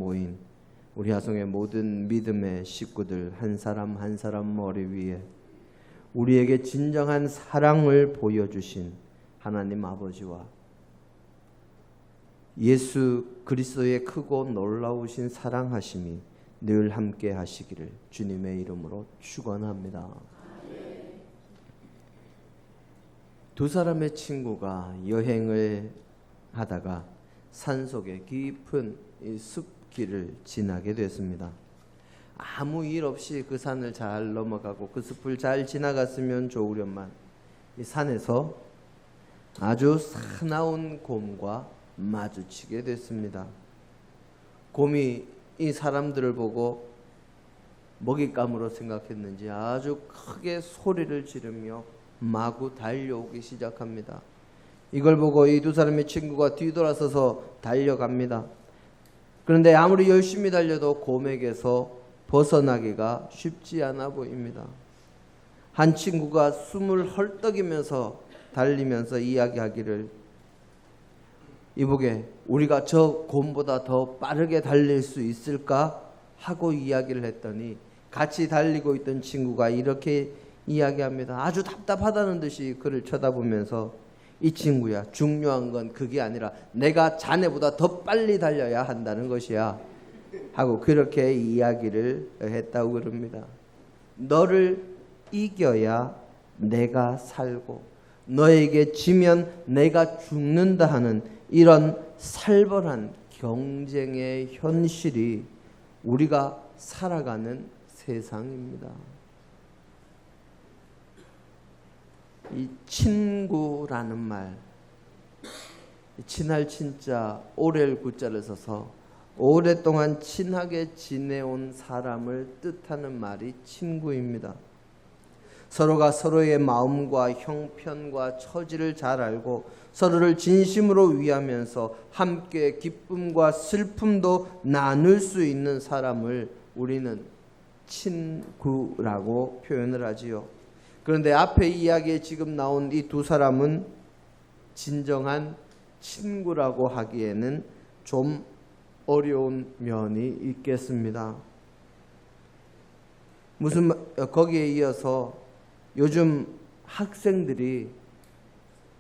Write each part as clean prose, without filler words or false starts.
모인 우리 하송의 모든 믿음의 식구들 한 사람 한 사람 머리 위에 우리에게 진정한 사랑을 보여주신 하나님 아버지와 예수 그리스도의 크고 놀라우신 사랑하심이 늘 함께 하시기를 주님의 이름으로 축원합니다. 두 사람의 친구가 여행을 하다가 산속의 깊은 숲길을 지나게 됐습니다. 아무 일 없이 그 산을 잘 넘어가고 그 숲을 잘 지나갔으면 좋으련만 이 산에서 아주 사나운 곰과 마주치게 됐습니다. 곰이 이 사람들을 보고 먹잇감으로 생각했는지 아주 크게 소리를 지르며 마구 달려오기 시작합니다. 이걸 보고 이 두 사람의 친구가 뒤돌아서서 달려갑니다. 그런데 아무리 열심히 달려도 곰에게서 벗어나기가 쉽지 않아 보입니다. 한 친구가 숨을 헐떡이면서 달리면서 이야기하기를, 이보게 우리가 저 곰보다 더 빠르게 달릴 수 있을까? 하고 이야기를 했더니 같이 달리고 있던 친구가 이렇게 이야기합니다. 아주 답답하다는 듯이 그를 쳐다보면서, 이 친구야, 중요한 건 그게 아니라 내가 자네보다 더 빨리 달려야 한다는 것이야 하고 그렇게 이야기를 했다고 그럽니다. 너를 이겨야 내가 살고 너에게 지면 내가 죽는다 하는 이런 살벌한 경쟁의 현실이 우리가 살아가는 세상입니다. 이 친구라는 말, 친할 친자, 오래를 구자를 써서 오랫동안 친하게 지내온 사람을 뜻하는 말이 친구입니다. 서로가 서로의 마음과 형편과 처지를 잘 알고 서로를 진심으로 위하면서 함께 기쁨과 슬픔도 나눌 수 있는 사람을 우리는 친구라고 표현을 하지요. 그런데 앞에 이야기에 지금 나온 이 두 사람은 진정한 친구라고 하기에는 좀 어려운 면이 있겠습니다. 거기에 이어서 요즘 학생들이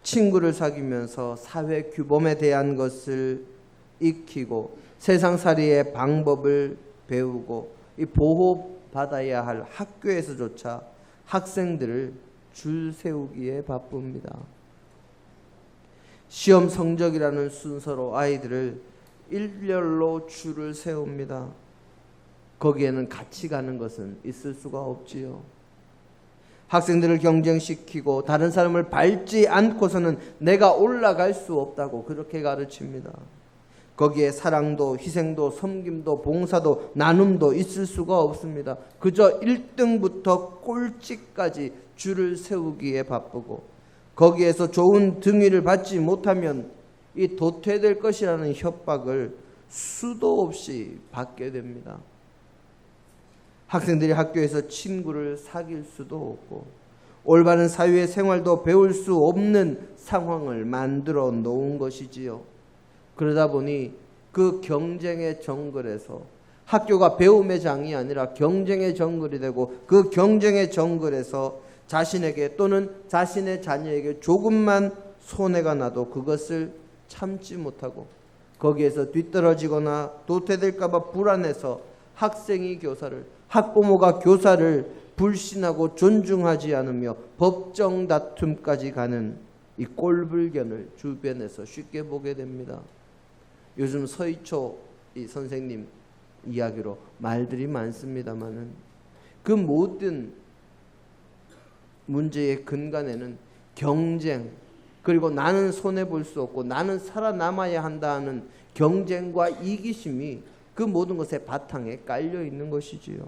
친구를 사귀면서 사회 규범에 대한 것을 익히고 세상살이의 방법을 배우고 이 보호받아야 할 학교에서조차 학생들을 줄 세우기에 바쁩니다. 시험 성적이라는 순서로 아이들을 일렬로 줄을 세웁니다. 거기에는 같이 가는 것은 있을 수가 없지요. 학생들을 경쟁시키고 다른 사람을 밟지 않고서는 내가 올라갈 수 없다고 그렇게 가르칩니다. 거기에 사랑도 희생도 섬김도 봉사도 나눔도 있을 수가 없습니다. 그저 1등부터 꼴찌까지 줄을 세우기에 바쁘고 거기에서 좋은 등위를 받지 못하면 이 도태될 것이라는 협박을 수도 없이 받게 됩니다. 학생들이 학교에서 친구를 사귈 수도 없고 올바른 사회 생활도 배울 수 없는 상황을 만들어 놓은 것이지요. 그러다 보니 그 경쟁의 정글에서 학교가 배움의 장이 아니라 경쟁의 정글이 되고 그 경쟁의 정글에서 자신에게 또는 자신의 자녀에게 조금만 손해가 나도 그것을 참지 못하고 거기에서 뒤떨어지거나 도태될까 봐 불안해서 학생이 교사를, 학부모가 교사를 불신하고 존중하지 않으며 법정 다툼까지 가는 이 꼴불견을 주변에서 쉽게 보게 됩니다. 요즘 서희초 이 선생님 이야기로 말들이 많습니다만은 그 모든 문제의 근간에는 경쟁, 그리고 나는 손해볼 수 없고 나는 살아남아야 한다는 경쟁과 이기심이 그 모든 것의 바탕에 깔려 있는 것이지요.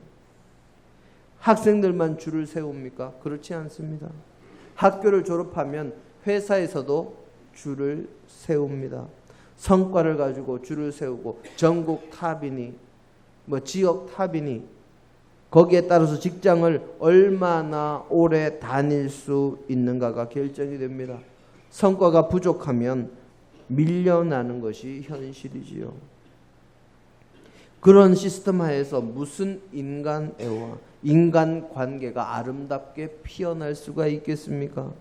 학생들만 줄을 세웁니까? 그렇지 않습니다. 학교를 졸업하면 회사에서도 줄을 세웁니다. 성과를 가지고 줄을 세우고 전국 탑이니 지역 탑이니 거기에 따라서 직장을 얼마나 오래 다닐 수 있는가가 결정이 됩니다. 성과가 부족하면 밀려나는 것이 현실이지요. 그런 시스템 하에서 무슨 인간 애와 인간 관계가 아름답게 피어날 수가 있겠습니까?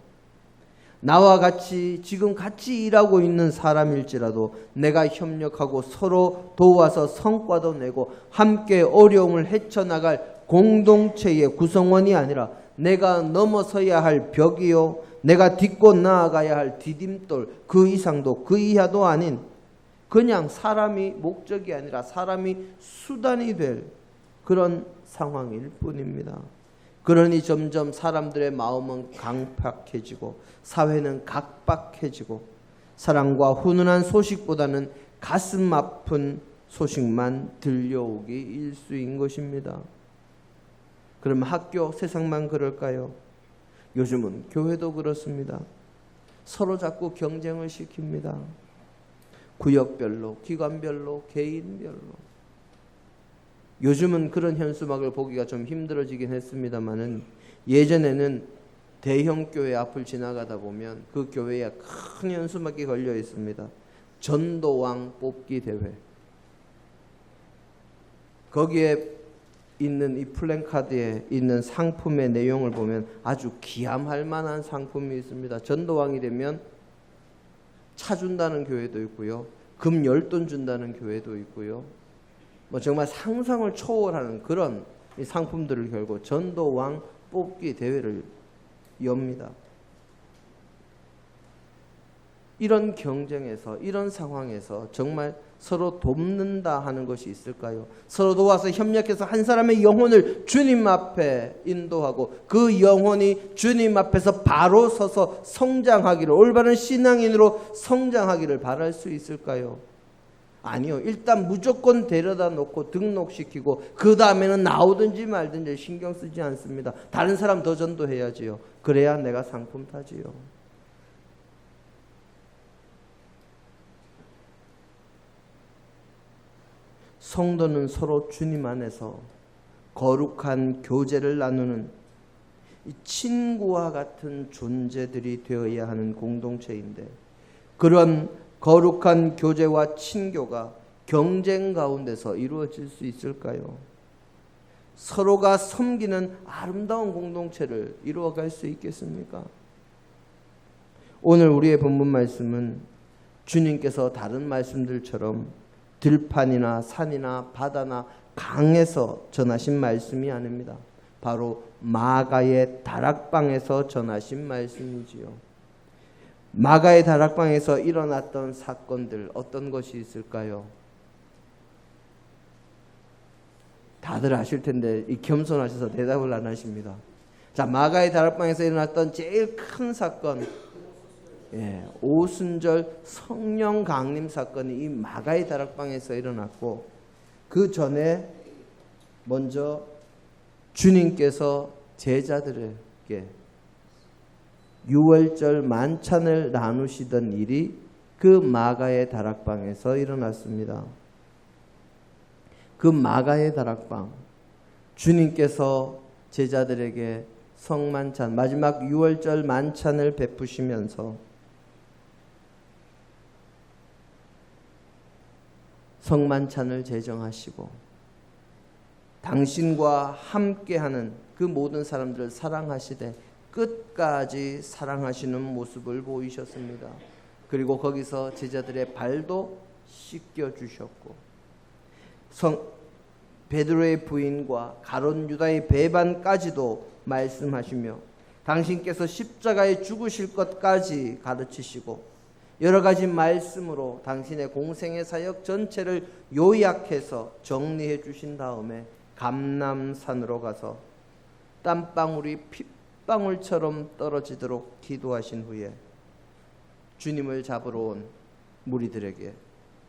나와 같이 지금 같이 일하고 있는 사람일지라도 내가 협력하고 서로 도와서 성과도 내고 함께 어려움을 헤쳐나갈 공동체의 구성원이 아니라 내가 넘어서야 할 벽이요, 내가 딛고 나아가야 할 디딤돌, 그 이상도 그 이하도 아닌 그냥 사람이 목적이 아니라 사람이 수단이 될 그런 상황일 뿐입니다. 그러니 점점 사람들의 마음은 강팍해지고 사회는 각박해지고 사랑과 훈훈한 소식보다는 가슴 아픈 소식만 들려오기 일쑤인 것입니다. 그럼 학교, 세상만 그럴까요? 요즘은 교회도 그렇습니다. 서로 자꾸 경쟁을 시킵니다. 구역별로, 기관별로, 개인별로. 요즘은 그런 현수막을 보기가 좀 힘들어지긴 했습니다만은 예전에는 대형 교회 앞을 지나가다 보면 그 교회에 큰 현수막이 걸려 있습니다. 전도왕 뽑기 대회. 거기에 있는 이 플랜카드에 있는 상품의 내용을 보면 아주 기함할 만한 상품이 있습니다. 전도왕이 되면 차 준다는 교회도 있고요. 금 10돈 준다는 교회도 있고요. 뭐 정말 상상을 초월하는 그런 상품들을 걸고 전도왕 뽑기 대회를 엽니다. 이런 경쟁에서, 이런 상황에서 정말 서로 돕는다 하는 것이 있을까요? 서로 도와서 협력해서 한 사람의 영혼을 주님 앞에 인도하고 그 영혼이 주님 앞에서 바로 서서 성장하기를, 올바른 신앙인으로 성장하기를 바랄 수 있을까요? 아니요. 일단 무조건 데려다 놓고 등록시키고 그 다음에는 나오든지 말든지 신경 쓰지 않습니다. 다른 사람 더 전도해야지요. 그래야 내가 상품 타지요. 성도는 서로 주님 안에서 거룩한 교제를 나누는 친구와 같은 존재들이 되어야 하는 공동체인데 그런 거룩한 교제와 친교가 경쟁 가운데서 이루어질 수 있을까요? 서로가 섬기는 아름다운 공동체를 이루어갈 수 있겠습니까? 오늘 우리의 본문 말씀은 주님께서 다른 말씀들처럼 들판이나 산이나 바다나 강에서 전하신 말씀이 아닙니다. 바로 마가의 다락방에서 전하신 말씀이지요. 마가의 다락방에서 일어났던 사건들 어떤 것이 있을까요? 다들 아실 텐데 이 겸손하셔서 대답을 안 하십니다. 자, 마가의 다락방에서 일어났던 제일 큰 사건, 오순절 성령 강림 사건이 이 마가의 다락방에서 일어났고 그 전에 먼저 주님께서 제자들에게 유월절 만찬을 나누시던 일이 그 마가의 다락방에서 일어났습니다. 그 마가의 다락방, 주님께서 제자들에게 성만찬, 마지막 유월절 만찬을 베푸시면서 성만찬을 제정하시고 당신과 함께하는 그 모든 사람들을 사랑하시되 끝까지 사랑하시는 모습을 보이셨습니다. 그리고 거기서 제자들의 발도 씻겨주셨고 베드로의 부인과 가룟 유다의 배반까지도 말씀하시며 당신께서 십자가에 죽으실 것까지 가르치시고 여러 가지 말씀으로 당신의 공생의 사역 전체를 요약해서 정리해 주신 다음에 감람산으로 가서 땀방울이 핏방울처럼 떨어지도록 기도하신 후에 주님을 잡으러 온 무리들에게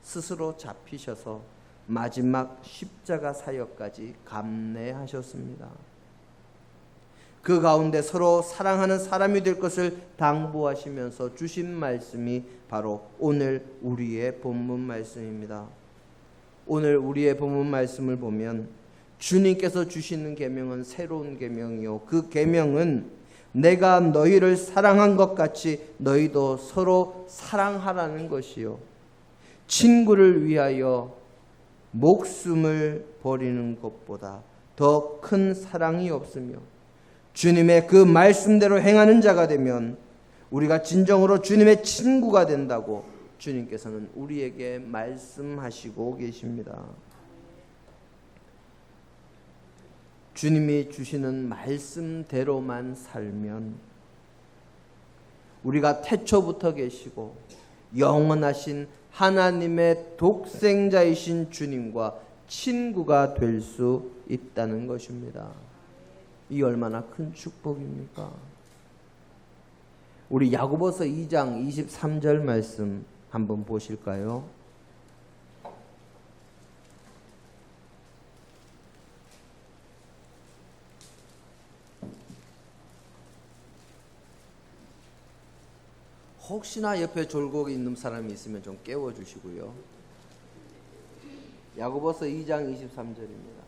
스스로 잡히셔서 마지막 십자가 사역까지 감내하셨습니다. 그 가운데 서로 사랑하는 사람이 될 것을 당부하시면서 주신 말씀이 바로 오늘 우리의 본문 말씀입니다. 오늘 우리의 본문 말씀을 보면 주님께서 주시는 계명은 새로운 계명이요 그 계명은 내가 너희를 사랑한 것 같이 너희도 서로 사랑하라는 것이요 친구를 위하여 목숨을 버리는 것보다 더 큰 사랑이 없으며 주님의 그 말씀대로 행하는 자가 되면 우리가 진정으로 주님의 친구가 된다고 주님께서는 우리에게 말씀하시고 계십니다. 주님이 주시는 말씀대로만 살면 우리가 태초부터 계시고 영원하신 하나님의 독생자이신 주님과 친구가 될 수 있다는 것입니다. 이 얼마나 큰 축복입니까? 우리 야고보서 2장 23절 말씀 한번 보실까요? 혹시나 옆에 졸고 있는 사람이 있으면 좀 깨워주시고요. 야고보서 2장 23절입니다.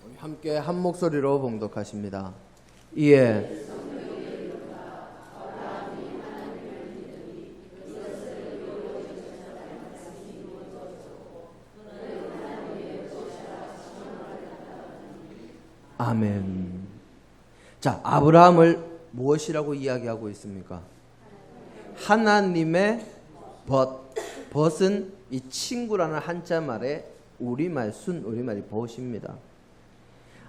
우리 함께 한 목소리로 봉독하십니다. 이에 아멘. 자, 아브라함을 무엇이라고 이야기하고 있습니까? 하나님의 벗은 이 친구라는 한자 말의 순우리말이 벗입니다.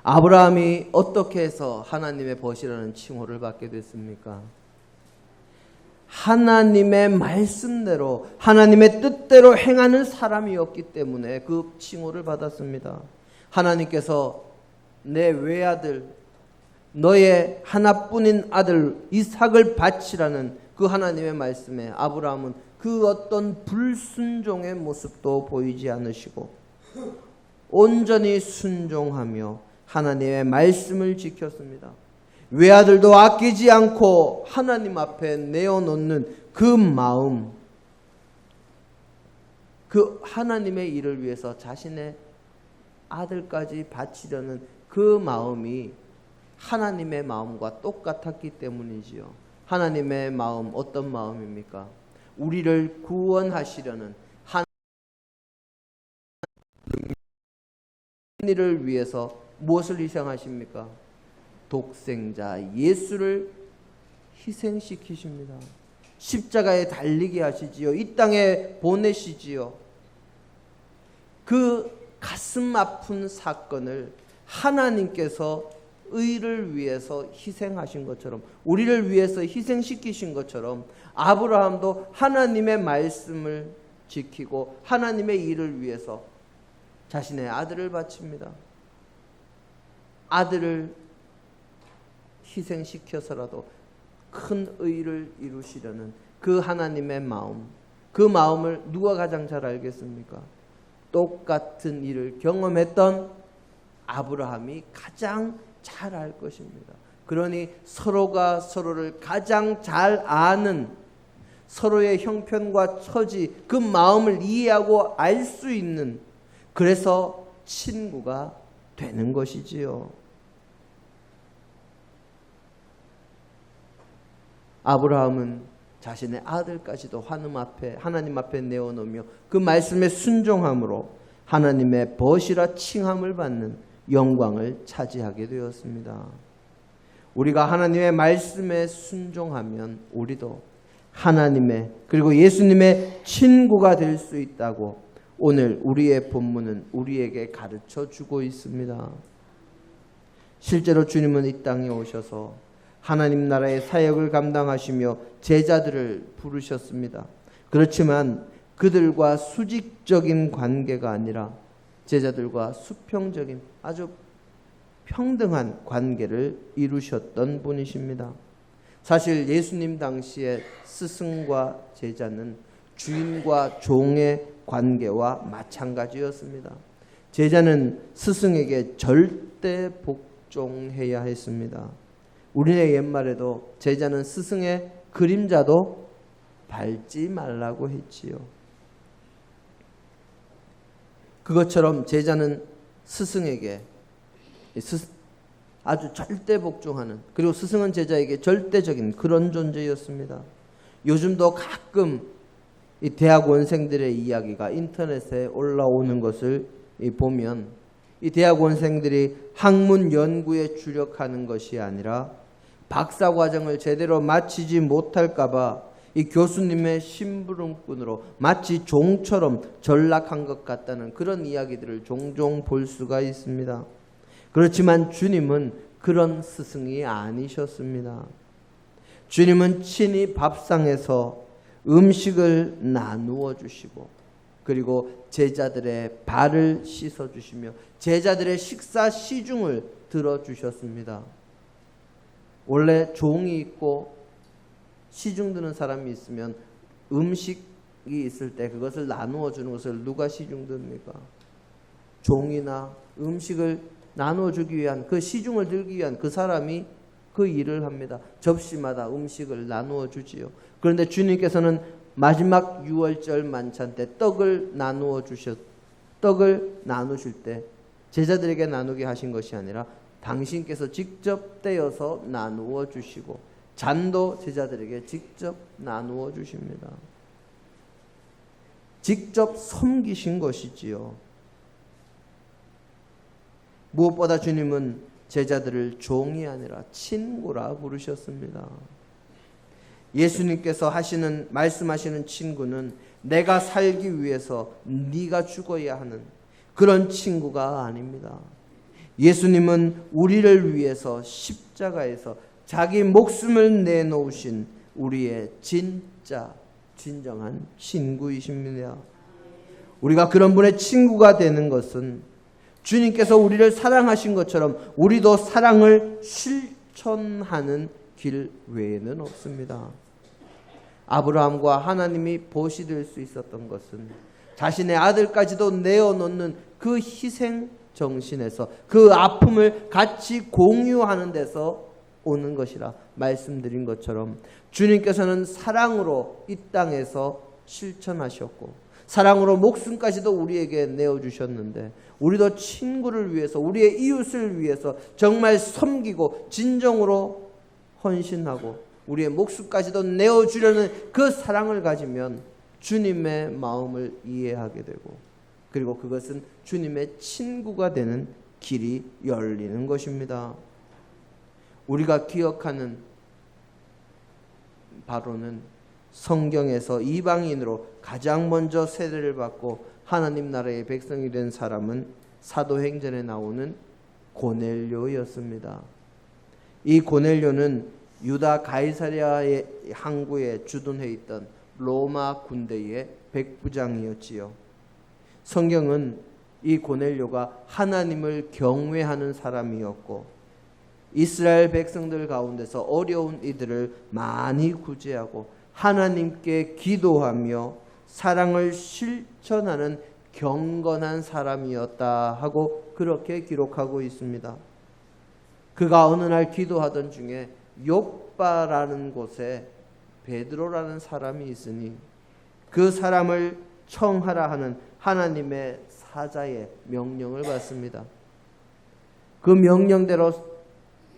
아브라함이 어떻게 해서 하나님의 벗이라는 칭호를 받게 됐습니까? 하나님의 말씀대로 하나님의 뜻대로 행하는 사람이었기 때문에 그 칭호를 받았습니다. 하나님께서 내 외아들 너의 하나뿐인 아들 이삭을 바치라는 그 하나님의 말씀에 아브라함은 그 어떤 불순종의 모습도 보이지 않으시고 온전히 순종하며 하나님의 말씀을 지켰습니다. 외아들도 아끼지 않고 하나님 앞에 내어놓는 그 마음, 그 하나님의 일을 위해서 자신의 아들까지 바치려는 그 마음이 하나님의 마음과 똑같았기 때문이지요. 하나님의 마음 어떤 마음입니까? 우리를 구원하시려는 하나님을 위해서 무엇을 희생하십니까? 독생자 예수를 희생시키십니다. 십자가에 달리게 하시지요. 이 땅에 보내시지요. 그 가슴 아픈 사건을 하나님께서 의를 위해서 희생하신 것처럼, 우리를 위해서 희생시키신 것처럼 아브라함도 하나님의 말씀을 지키고 하나님의 일을 위해서 자신의 아들을 바칩니다. 아들을 희생시켜서라도 큰 의를 이루시려는 그 하나님의 마음, 그 마음을 누가 가장 잘 알겠습니까? 똑같은 일을 경험했던 아브라함이 가장 잘 알 것입니다. 그러니 서로가 서로를 가장 잘 아는, 서로의 형편과 처지, 그 마음을 이해하고 알 수 있는, 그래서 친구가 되는 것이지요. 아브라함은 자신의 아들까지도 하나님 앞에 내어놓으며 그 말씀에 순종함으로 하나님의 벗이라 칭함을 받는 영광을 차지하게 되었습니다. 우리가 하나님의 말씀에 순종하면 우리도 하나님의 그리고 예수님의 친구가 될 수 있다고 오늘 우리의 본문은 우리에게 가르쳐 주고 있습니다. 실제로 주님은 이 땅에 오셔서 하나님 나라의 사역을 감당하시며 제자들을 부르셨습니다. 그렇지만 그들과 수직적인 관계가 아니라 제자들과 수평적인 아주 평등한 관계를 이루셨던 분이십니다. 사실 예수님 당시에 스승과 제자는 주인과 종의 관계와 마찬가지였습니다. 제자는 스승에게 절대 복종해야 했습니다. 우리네 옛말에도 제자는 스승의 그림자도 밟지 말라고 했지요. 그것처럼 제자는 스승에게 아주 절대 복종하는, 그리고 스승은 제자에게 절대적인 그런 존재였습니다. 요즘도 가끔 이 대학원생들의 이야기가 인터넷에 올라오는 것을 보면 이 대학원생들이 학문 연구에 주력하는 것이 아니라 박사과정을 제대로 마치지 못할까봐 이 교수님의 심부름꾼으로 마치 종처럼 전락한 것 같다는 그런 이야기들을 종종 볼 수가 있습니다. 그렇지만 주님은 그런 스승이 아니셨습니다. 주님은 친히 밥상에서 음식을 나누어 주시고 그리고 제자들의 발을 씻어 주시며 제자들의 식사 시중을 들어주셨습니다. 원래 종이 있고 시중 드는 사람이 있으면 음식이 있을 때 그것을 나누어 주는 것을 누가 시중 듭니까? 종이나 음식을 나누어 주기 위한 그 시중을 들기 위한 그 사람이 그 일을 합니다. 접시마다 음식을 나누어 주지요. 그런데 주님께서는 마지막 유월절 만찬 때 떡을 나누실 때 제자들에게 나누게 하신 것이 아니라 당신께서 직접 떼어서 나누어 주시고 잔도 제자들에게 직접 나누어 주십니다. 직접 섬기신 것이지요. 무엇보다 주님은 제자들을 종이 아니라 친구라 부르셨습니다. 예수님께서 말씀하시는 친구는 내가 살기 위해서 네가 죽어야 하는 그런 친구가 아닙니다. 예수님은 우리를 위해서 십자가에서 자기 목숨을 내놓으신 우리의 진정한 친구이십니다. 우리가 그런 분의 친구가 되는 것은 주님께서 우리를 사랑하신 것처럼 우리도 사랑을 실천하는 길 외에는 없습니다. 아브라함과 하나님이 보시 될 수 있었던 것은 자신의 아들까지도 내어놓는 그 희생 정신에서 그 아픔을 같이 공유하는 데서 오는 것이라 말씀드린 것처럼 주님께서는 사랑으로 이 땅에서 실천하셨고 사랑으로 목숨까지도 우리에게 내어주셨는데 우리도 친구를 위해서 우리의 이웃을 위해서 정말 섬기고 진정으로 헌신하고 우리의 목숨까지도 내어주려는 그 사랑을 가지면 주님의 마음을 이해하게 되고 그리고 그것은 주님의 친구가 되는 길이 열리는 것입니다. 우리가 기억하는 바로는 성경에서 이방인으로 가장 먼저 세례를 받고 하나님 나라의 백성이 된 사람은 사도행전에 나오는 고넬료였습니다. 이 고넬료는 유다 가이사랴의 항구에 주둔해 있던 로마 군대의 백부장이었지요. 성경은 이 고넬료가 하나님을 경외하는 사람이었고 이스라엘 백성들 가운데서 어려운 이들을 많이 구제하고 하나님께 기도하며 사랑을 실천하는 경건한 사람이었다 하고 그렇게 기록하고 있습니다. 그가 어느 날 기도하던 중에 욥바라는 곳에 베드로라는 사람이 있으니 그 사람을 청하라 하는 하나님의 사자의 명령을 받습니다. 그 명령대로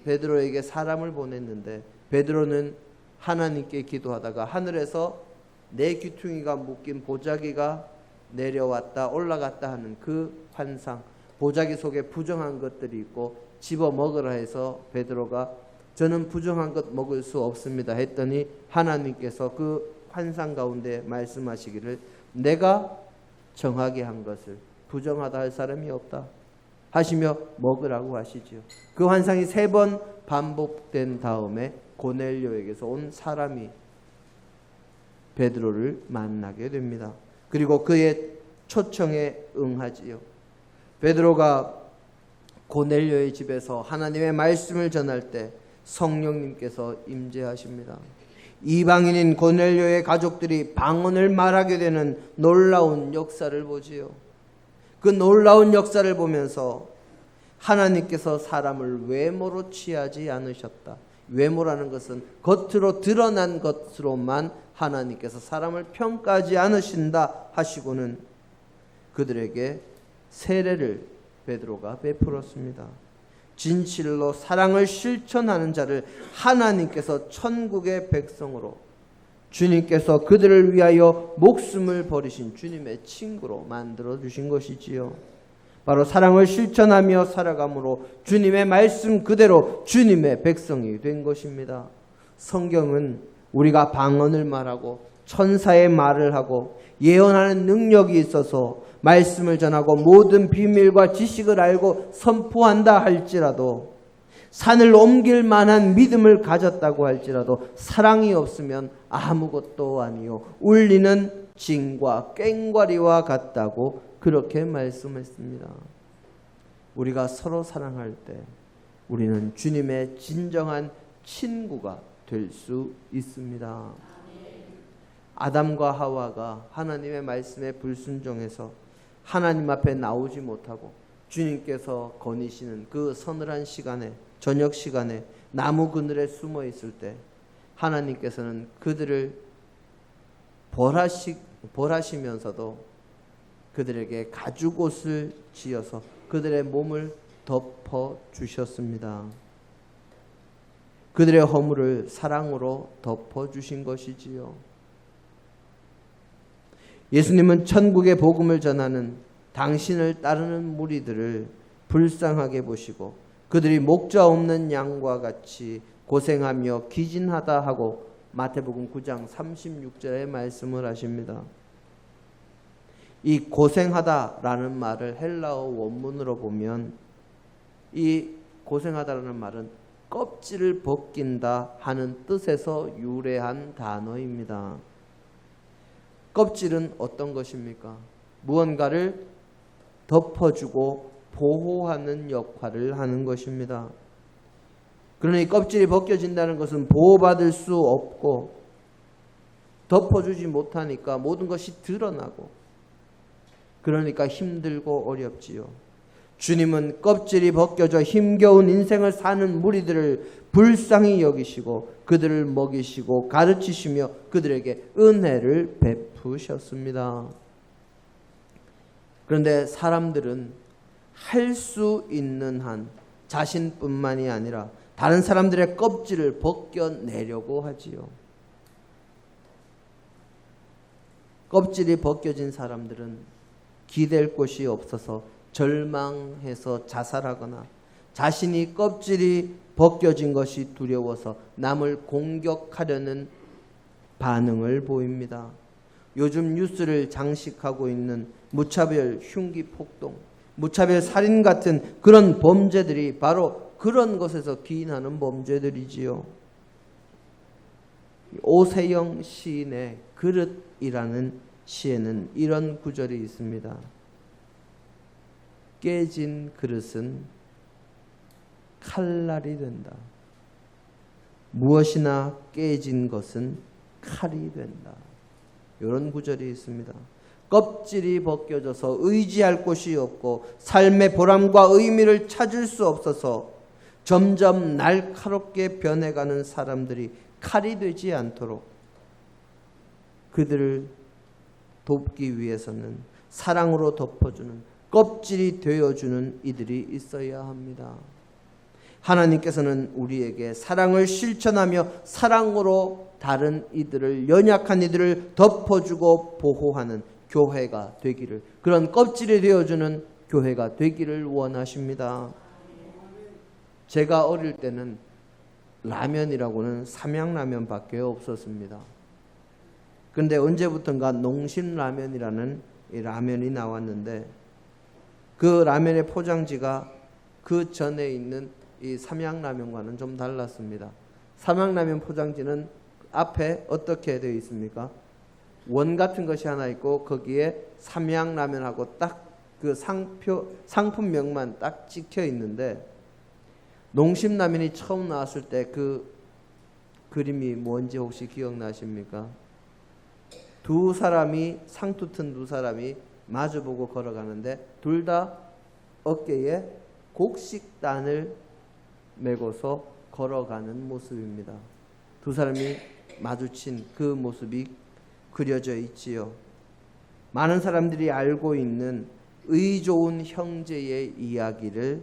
베드로에게 사람을 보냈는데 베드로는 하나님께 기도하다가 하늘에서 내 귀퉁이가 묶인 보자기가 내려왔다 올라갔다 하는 그 환상, 보자기 속에 부정한 것들이 있고 집어 먹으라 해서 베드로가 저는 부정한 것 먹을 수 없습니다 했더니 하나님께서 그 환상 가운데 말씀하시기를 내가 정하게 한 것을 부정하다 할 사람이 없다 하시며 먹으라고 하시지요. 그 환상이 3번 반복된 다음에 고넬료에게서 온 사람이 베드로를 만나게 됩니다. 그리고 그의 초청에 응하지요. 베드로가 고넬료의 집에서 하나님의 말씀을 전할 때 성령님께서 임재하십니다. 이방인인 고넬료의 가족들이 방언을 말하게 되는 놀라운 역사를 보지요. 그 놀라운 역사를 보면서 하나님께서 사람을 외모로 취하지 않으셨다. 외모라는 것은 겉으로 드러난 것으로만 하나님께서 사람을 평가하지 않으신다 하시고는 그들에게 세례를 베드로가 베풀었습니다. 진실로 사랑을 실천하는 자를 하나님께서 천국의 백성으로 주님께서 그들을 위하여 목숨을 버리신 주님의 친구로 만들어 주신 것이지요. 바로 사랑을 실천하며 살아감으로 주님의 말씀 그대로 주님의 백성이 된 것입니다. 성경은 우리가 방언을 말하고 천사의 말을 하고 예언하는 능력이 있어서 말씀을 전하고 모든 비밀과 지식을 알고 선포한다 할지라도, 산을 옮길 만한 믿음을 가졌다고 할지라도 사랑이 없으면 아무것도 아니요 울리는 징과 꽹과리와 같다고 그렇게 말씀했습니다. 우리가 서로 사랑할 때 우리는 주님의 진정한 친구가 될 수 있습니다. 아담과 하와가 하나님의 말씀에 불순종해서 하나님 앞에 나오지 못하고 주님께서 거니시는 그 서늘한 시간에, 저녁 시간에 나무 그늘에 숨어 있을 때 하나님께서는 그들을 벌하시면서도 그들에게 가죽옷을 지어서 그들의 몸을 덮어 주셨습니다. 그들의 허물을 사랑으로 덮어 주신 것이지요. 예수님은 천국의 복음을 전하는 당신을 따르는 무리들을 불쌍하게 보시고 그들이 목자 없는 양과 같이 고생하며 기진하다 하고 마태복음 9장 36절에 말씀을 하십니다. 이 고생하다라는 말을 헬라어 원문으로 보면 이 고생하다라는 말은 껍질을 벗긴다 하는 뜻에서 유래한 단어입니다. 껍질은 어떤 것입니까? 무언가를 덮어주고 보호하는 역할을 하는 것입니다. 그러니 껍질이 벗겨진다는 것은 보호받을 수 없고 덮어주지 못하니까 모든 것이 드러나고 그러니까 힘들고 어렵지요. 주님은 껍질이 벗겨져 힘겨운 인생을 사는 무리들을 불쌍히 여기시고 그들을 먹이시고 가르치시며 그들에게 은혜를 베푸셨습니다. 그런데 사람들은 할 수 있는 한 자신뿐만이 아니라 다른 사람들의 껍질을 벗겨내려고 하지요. 껍질이 벗겨진 사람들은 기댈 곳이 없어서 절망해서 자살하거나 자신이 껍질이 벗겨진 것이 두려워서 남을 공격하려는 반응을 보입니다. 요즘 뉴스를 장식하고 있는 무차별 흉기 폭동, 무차별 살인 같은 그런 범죄들이 바로 그런 것에서 기인하는 범죄들이지요. 오세영 시인의 그릇이라는 시에는 이런 구절이 있습니다. 깨진 그릇은 칼날이 된다. 무엇이나 깨진 것은 칼이 된다. 이런 구절이 있습니다. 껍질이 벗겨져서 의지할 곳이 없고 삶의 보람과 의미를 찾을 수 없어서 점점 날카롭게 변해가는 사람들이 칼이 되지 않도록 그들을 돕기 위해서는 사랑으로 덮어주는 껍질이 되어주는 이들이 있어야 합니다. 하나님께서는 우리에게 사랑을 실천하며 사랑으로 다른 이들을, 연약한 이들을 덮어주고 보호하는 교회가 되기를, 그런 껍질이 되어주는 교회가 되기를 원하십니다. 제가 어릴 때는 라면이라고는 삼양라면밖에 없었습니다. 그런데 언제부턴가 농심라면이라는 이 라면이 나왔는데 그 라면의 포장지가 그 전에 있는 이 삼양라면과는 좀 달랐습니다. 삼양라면 포장지는 앞에 어떻게 되어 있습니까? 원 같은 것이 하나 있고 거기에 삼양라면하고 딱 그 상품명만 딱 찍혀 있는데, 농심라면이 처음 나왔을 때 그 그림이 뭔지 혹시 기억나십니까? 두 사람이, 상투튼 두 사람이 마주보고 걸어가는데 둘 다 어깨에 곡식단을 메고서 걸어가는 모습입니다. 두 사람이 마주친 그 모습이 그려져 있지요. 많은 사람들이 알고 있는 의 좋은 형제의 이야기를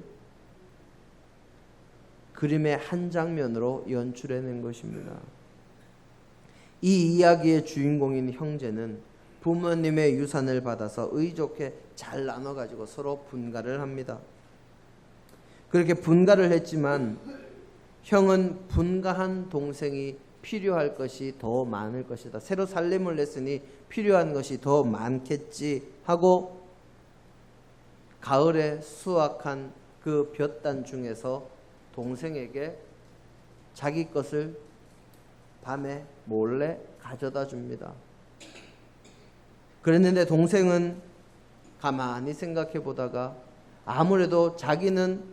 그림의 한 장면으로 연출해낸 것입니다. 이 이야기의 주인공인 형제는 부모님의 유산을 받아서 의좋게 잘 나눠가지고 서로 분가를 합니다. 그렇게 분가를 했지만 형은 분가한 동생이 필요할 것이 더 많을 것이다. 새로 살림을 냈으니 필요한 것이 더 많겠지 하고 가을에 수확한 그 볕단 중에서 동생에게 자기 것을 밤에 몰래 가져다 줍니다. 그랬는데 동생은 가만히 생각해 보다가 아무래도 자기는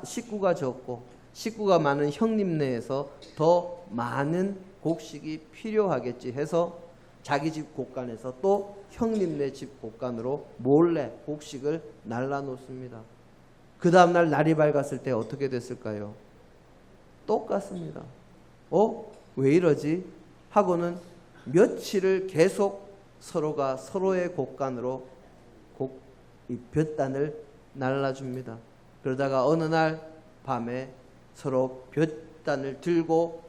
식구가 적고 식구가 많은 형님네에서 더 많은 곡식이 필요하겠지 해서 자기 집 곡간에서 또 형님네 집 곡간으로 몰래 곡식을 날라놓습니다. 그 다음날 날이 밝았을 때 어떻게 됐을까요? 똑같습니다. 왜 이러지? 하고는 며칠을 계속 서로가 서로의 곡간으로 이 볕단을 날라줍니다. 그러다가 어느 날 밤에 서로 볕단을 들고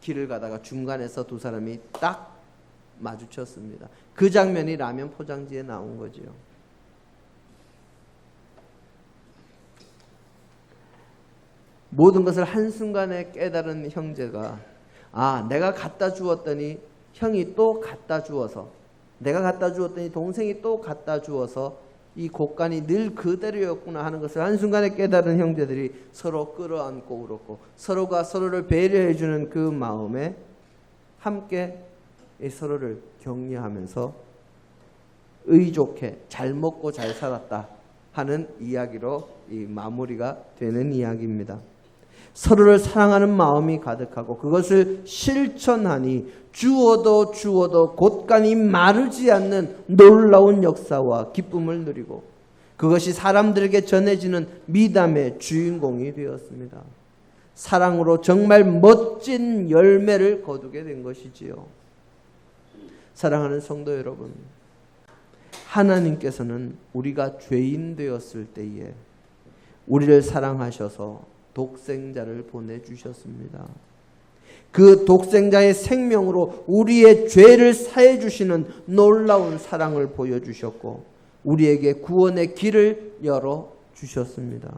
길을 가다가 중간에서 두 사람이 딱 마주쳤습니다. 그 장면이 라면 포장지에 나온 거지요. 모든 것을 한순간에 깨달은 형제가 내가 갖다 주었더니 형이 또 갖다 주어서 내가 갖다 주었더니 동생이 또 갖다 주어서 이 곡간이 늘 그대로였구나 하는 것을 한순간에 깨달은 형제들이 서로 끌어안고 울었고 서로가 서로를 배려해 주는 그 마음에 함께 서로를 격려하면서 의좋게 잘 먹고 잘 살았다 하는 이야기로 이 마무리가 되는 이야기입니다. 서로를 사랑하는 마음이 가득하고 그것을 실천하니 주어도 곳간이 마르지 않는 놀라운 역사와 기쁨을 누리고 그것이 사람들에게 전해지는 미담의 주인공이 되었습니다. 사랑으로 정말 멋진 열매를 거두게 된 것이지요. 사랑하는 성도 여러분, 하나님께서는 우리가 죄인 되었을 때에 우리를 사랑하셔서 독생자를 보내주셨습니다. 그 독생자의 생명으로 우리의 죄를 사해 주시는 놀라운 사랑을 보여주셨고 우리에게 구원의 길을 열어주셨습니다.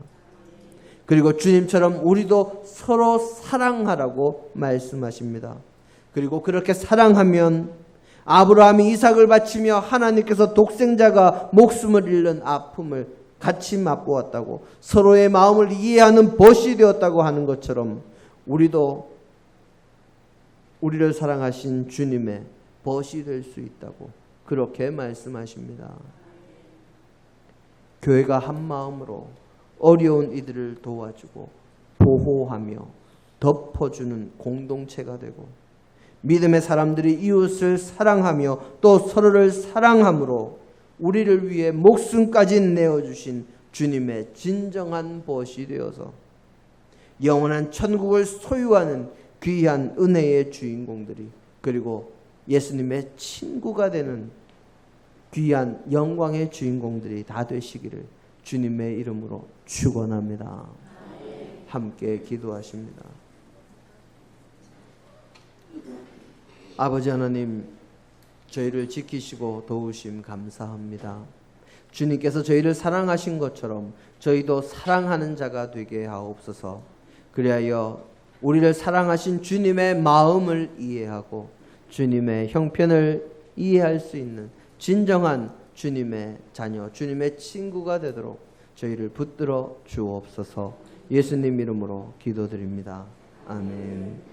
그리고 주님처럼 우리도 서로 사랑하라고 말씀하십니다. 그리고 그렇게 사랑하면 아브라함이 이삭을 바치며 하나님께서 독생자가 목숨을 잃는 아픔을 같이 맛보았다고 서로의 마음을 이해하는 벗이 되었다고 하는 것처럼 우리도 우리를 사랑하신 주님의 벗이 될 수 있다고 그렇게 말씀하십니다. 교회가 한 마음으로 어려운 이들을 도와주고 보호하며 덮어주는 공동체가 되고 믿음의 사람들이 이웃을 사랑하며 또 서로를 사랑함으로 우리를 위해 목숨까지 내어주신 주님의 진정한 벗이 되어서 영원한 천국을 소유하는 귀한 은혜의 주인공들이 그리고 예수님의 친구가 되는 귀한 영광의 주인공들이 다 되시기를 주님의 이름으로 축원합니다. 함께 기도하십니다. 아버지 하나님, 저희를 지키시고 도우심 감사합니다. 주님께서 저희를 사랑하신 것처럼 저희도 사랑하는 자가 되게 하옵소서. 그리하여 우리를 사랑하신 주님의 마음을 이해하고 주님의 형편을 이해할 수 있는 진정한 주님의 자녀, 주님의 친구가 되도록 저희를 붙들어 주옵소서. 예수님 이름으로 기도드립니다. 아멘.